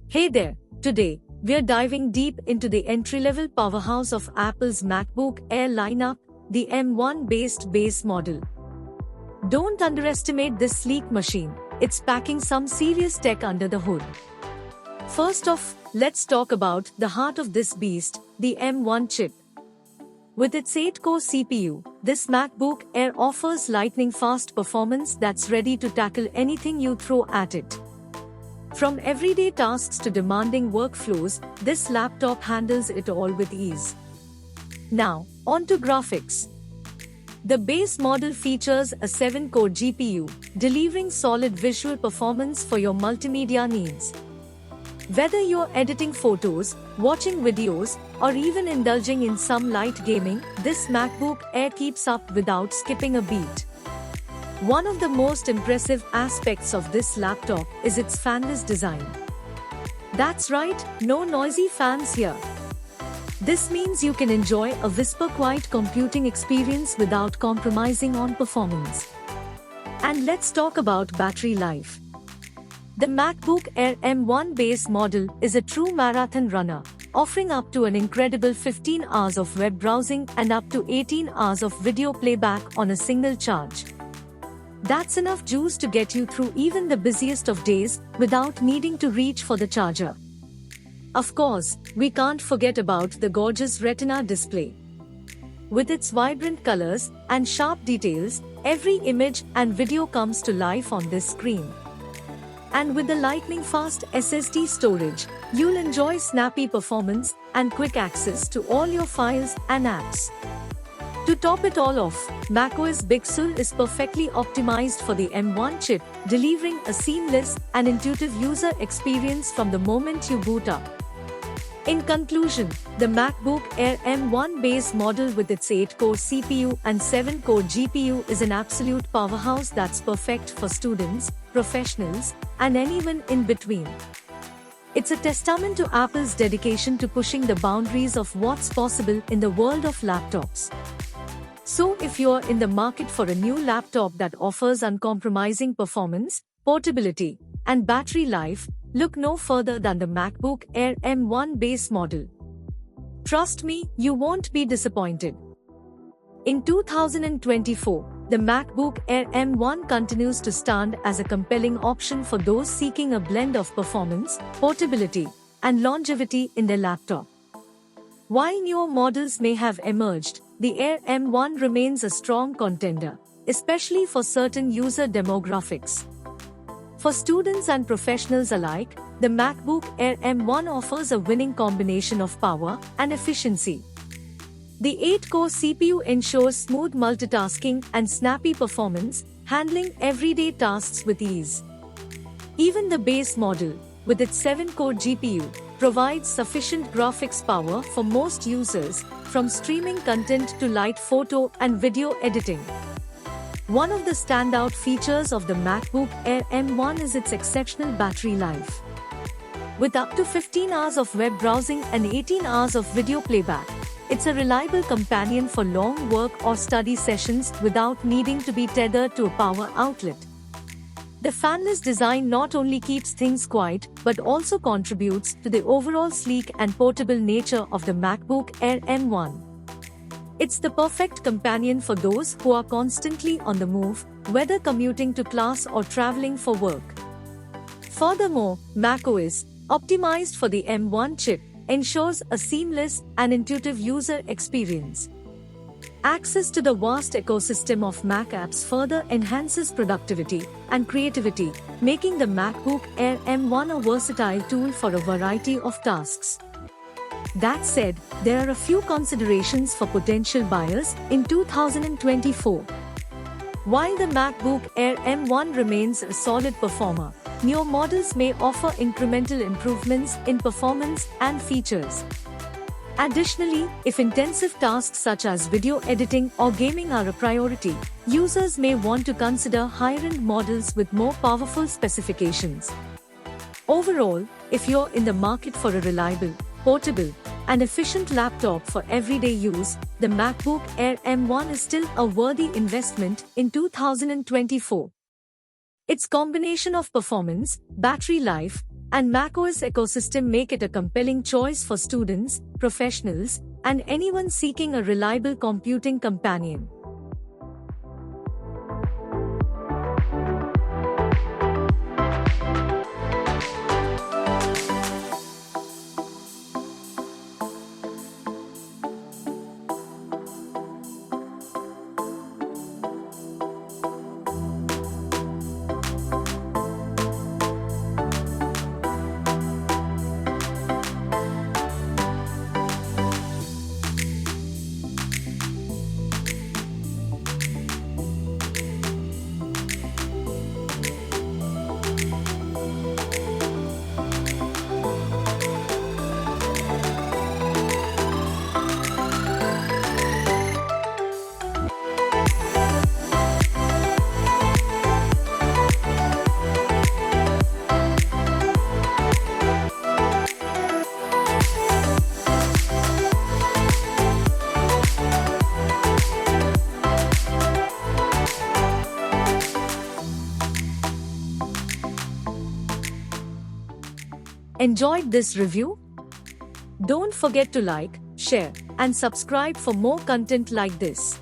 Hey there, today, we're diving deep into the entry-level powerhouse of Apple's MacBook Air lineup, the M1-based base model. Don't underestimate this sleek machine, it's packing some serious tech under the hood. First off, let's talk about the heart of this beast, the M1 chip. With its 8-core CPU, this MacBook Air offers lightning-fast performance that's ready to tackle anything you throw at it. From everyday tasks to demanding workflows, this laptop handles it all with ease. Now, on to graphics. The base model features a 7-core GPU, delivering solid visual performance for your multimedia needs. Whether you're editing photos, watching videos, or even indulging in some light gaming, this MacBook Air keeps up without skipping a beat. One of the most impressive aspects of this laptop is its fanless design. That's right, no noisy fans here. This means you can enjoy a whisper-quiet computing experience without compromising on performance. And let's talk about battery life. The MacBook Air M1 base model is a true marathon runner, offering up to an incredible 15 hours of web browsing and up to 18 hours of video playback on a single charge. That's enough juice to get you through even the busiest of days without needing to reach for the charger. Of course, we can't forget about the gorgeous Retina display. With its vibrant colors and sharp details, every image and video comes to life on this screen. And with the lightning-fast SSD storage, you'll enjoy snappy performance and quick access to all your files and apps. To top it all off, macOS Big Sur is perfectly optimized for the M1 chip, delivering a seamless and intuitive user experience from the moment you boot up. In conclusion, the MacBook Air M1 base model with its 8-core CPU and 7-core GPU is an absolute powerhouse that's perfect for students, professionals, and anyone in between. It's a testament to Apple's dedication to pushing the boundaries of what's possible in the world of laptops. So if you're in the market for a new laptop that offers uncompromising performance, portability, and battery life, look no further than the MacBook Air M1 base model. Trust me, you won't be disappointed. In 2024, the MacBook Air M1 continues to stand as a compelling option for those seeking a blend of performance, portability, and longevity in their laptop. While newer models may have emerged, the Air M1 remains a strong contender, especially for certain user demographics. For students and professionals alike, the MacBook Air M1 offers a winning combination of power and efficiency. The 8-core CPU ensures smooth multitasking and snappy performance, handling everyday tasks with ease. Even the base model, with its 7-core GPU, provides sufficient graphics power for most users, from streaming content to light photo and video editing. One of the standout features of the MacBook Air M1 is its exceptional battery life. With up to 15 hours of web browsing and 18 hours of video playback, it's a reliable companion for long work or study sessions without needing to be tethered to a power outlet. The fanless design not only keeps things quiet but also contributes to the overall sleek and portable nature of the MacBook Air M1. It's the perfect companion for those who are constantly on the move, whether commuting to class or traveling for work. Furthermore, macOS, optimized for the M1 chip, ensures a seamless and intuitive user experience. Access to the vast ecosystem of Mac apps further enhances productivity and creativity, making the MacBook Air M1 a versatile tool for a variety of tasks. That said, there are a few considerations for potential buyers in 2024. While the MacBook Air M1 remains a solid performer, newer models may offer incremental improvements in performance and features. Additionally, if intensive tasks such as video editing or gaming are a priority, users may want to consider higher-end models with more powerful specifications. Overall, if you're in the market for a reliable, portable, and efficient laptop for everyday use, the MacBook Air M1 is still a worthy investment in 2024. Its combination of performance, battery life, and macOS ecosystem make it a compelling choice for students, professionals, and anyone seeking a reliable computing companion. Enjoyed this review? Don't forget to like, share, and subscribe for more content like this.